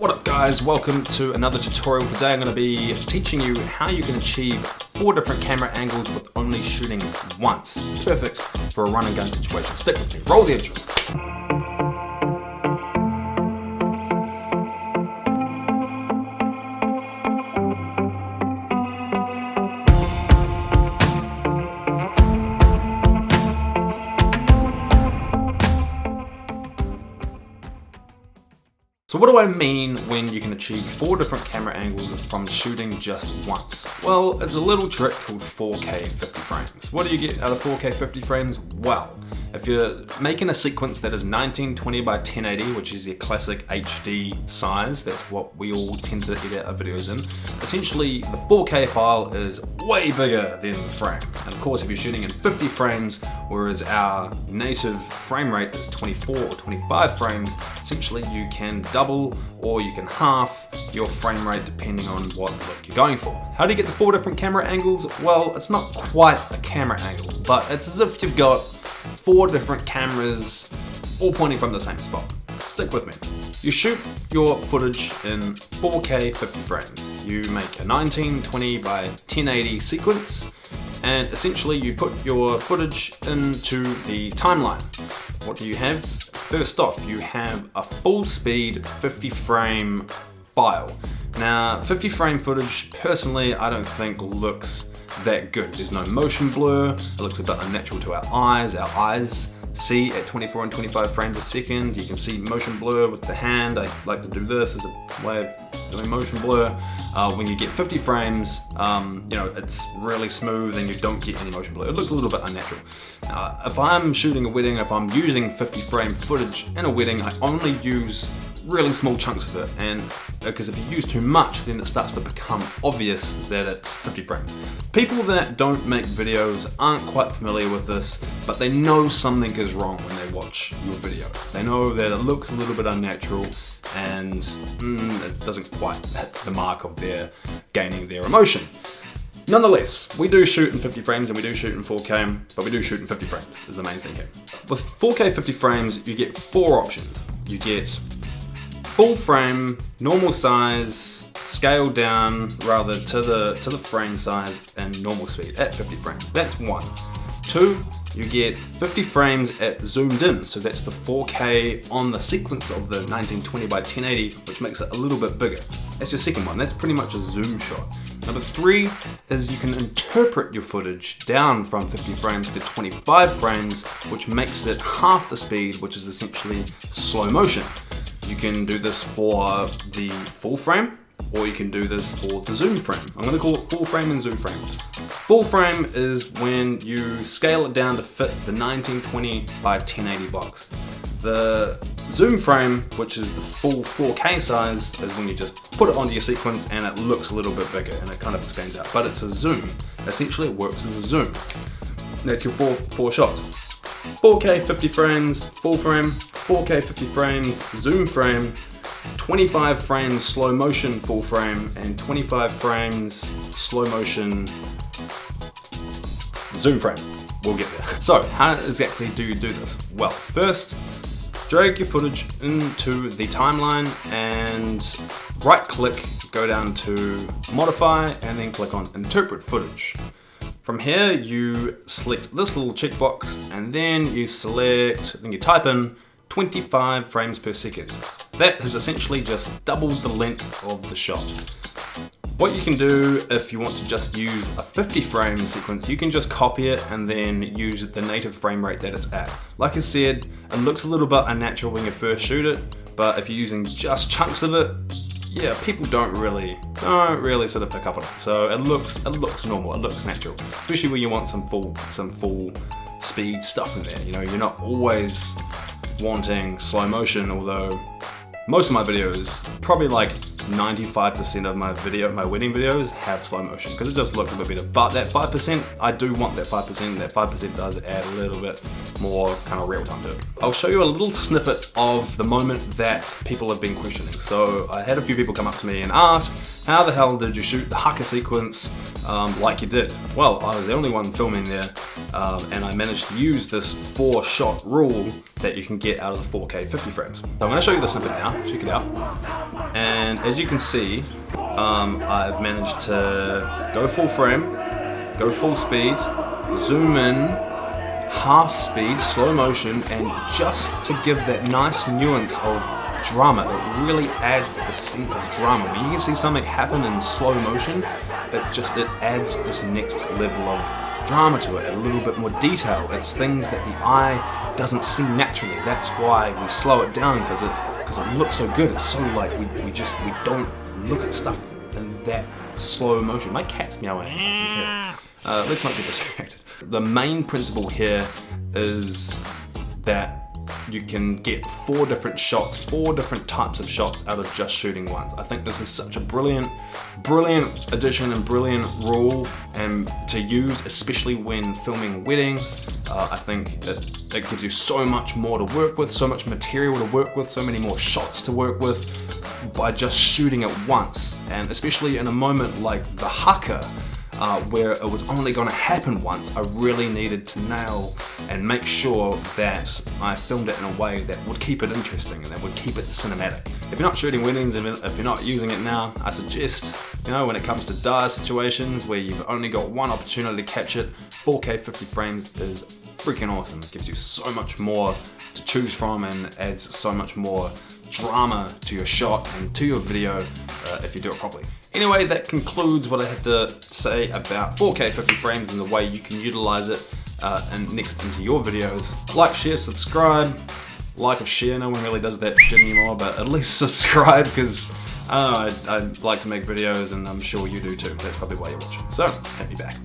What up guys, welcome to another tutorial. Today I'm going to be teaching you how you can achieve 4 different camera angles with only shooting once. Perfect for a run and gun situation. Stick with me, roll the intro. So what do I mean when you can achieve 4 different camera angles from shooting just once? Well, it's a little trick called 4K 50 frames. What do you get out of 4K 50 frames? Well, if you're making a sequence that is 1920 by 1080, which is your classic HD size, that's what we all tend to edit our videos in, essentially the 4K file is way bigger than the frame. And of course, if you're shooting in 50 frames, whereas our native frame rate is 24 or 25 frames, essentially you can double or you can half your frame rate depending on what look you're going for. How do you get the 4 different camera angles? Well, it's not quite a camera angle, but it's as if you've got 4 different cameras all pointing from the same spot. Stick with me. You shoot your footage in 4K 50 frames. You make a 1920 by 1080 sequence, and essentially you put your footage into the timeline. What do you have? First off, you have a full speed 50 frame file. Now, 50 frame footage, personally, I don't think looks that good. There's no motion blur, it looks a bit unnatural to our eyes. Our eyes see at 24 and 25 frames a second. You can see motion blur with the hand. I like to do this as a way of doing motion blur. When you get 50 frames, it's really smooth and you don't get any motion blur. It looks a little bit unnatural. If I'm shooting a wedding, if I'm using 50 frame footage in a wedding, I only use really small chunks of it, and because if you use too much, then it starts to become obvious that it's 50 frames. People that don't make videos aren't quite familiar with this, but they know something is wrong when they watch your video. They know that it looks a little bit unnatural and it doesn't quite hit the mark of their gaining their emotion. Nonetheless, we do shoot in 50 frames and we do shoot in 4K, but we do shoot in 50 frames is the main thing here. With 4K 50 frames, you get 4 options. You get full frame, normal size, scaled down rather to the frame size, and normal speed at 50 frames. That's 1. 2, you get 50 frames at zoomed in, so that's the 4K on the sequence of the 1920 by 1080, which makes it a little bit bigger. That's your second one. That's pretty much a zoom shot. Number 3 is you can interpret your footage down from 50 frames to 25 frames, which makes it half the speed, which is essentially slow motion. You can do this for the full frame, or you can do this for the zoom frame. I'm going to call it full frame and zoom frame. Full frame is when you scale it down to fit the 1920 by 1080 box. The zoom frame, which is the full 4K size, is when you just put it onto your sequence and it looks a little bit bigger and it kind of expands out. But it's a zoom. Essentially it works as a zoom. That's your four shots. 4K 50 frames, full frame, 4K 50 frames, zoom frame, 25 frames slow motion full frame, and 25 frames slow motion zoom frame. We'll get there. So, how exactly do you do this? Well, first, drag your footage into the timeline and right click, go down to modify, and then click on interpret footage. From here, you select this little checkbox, and then you type in 25 frames per second. That has essentially just doubled the length of the shot. What you can do if you want to just use a 50 frame sequence, you can just copy it and then use the native frame rate that it's at. Like I said, it looks a little bit unnatural when you first shoot it, but if you're using just chunks of it, yeah, people don't really sort of pick up on it. So it looks normal, it looks natural, especially when you want some full speed stuff in there. You know, you're not always wanting slow motion, although most of my videos, probably like 95% of my wedding videos have slow motion because it just looks a bit better. But that 5%, I do want that 5%. That 5% does add a little bit more kind of real time to it. I'll show you a little snippet of the moment that people have been questioning. So I had a few people come up to me and ask, how the hell did you shoot the haka sequence like you did? Well, I was the only one filming there, and I managed to use this 4-shot rule that you can get out of the 4K 50 frames. So I'm going to show you the snippet now, check it out. And as you can see, I've managed to go full frame, go full speed, zoom in, half speed, slow motion, and just to give that nice nuance of drama. It really adds the sense of drama. When you can see something happen in slow motion, it adds this next level of drama to it, a little bit more detail. It's things that the eye doesn't see naturally. That's why we slow it down, because it looks so good. It's so like we don't look at stuff in that slow motion. My cat's meowing. Let's not get distracted. The main principle here is that you can get 4 different shots, 4 different types of shots out of just shooting once. I think this is such a brilliant addition and brilliant rule, and to use, especially when filming weddings. I think it gives you so much more to work with, so much material to work with, so many more shots to work with by just shooting it once. And especially in a moment like the haka, where it was only going to happen once, I really needed to nail and make sure that I filmed it in a way that would keep it interesting and that would keep it cinematic. If you're not shooting weddings and if you're not using it now, I suggest, when it comes to dire situations where you've only got one opportunity to capture it, 4K 50 frames is freaking awesome. It gives you so much more to choose from and adds so much more drama to your shot and to your video if you do it properly. Anyway, that concludes what I have to say about 4K 50 frames and the way you can utilize it and next into your videos. Like, share, subscribe. Like or share, no one really does that shit anymore, but at least subscribe, because I don't know, I like to make videos and I'm sure you do too. That's probably why you're watching. So, hit me back.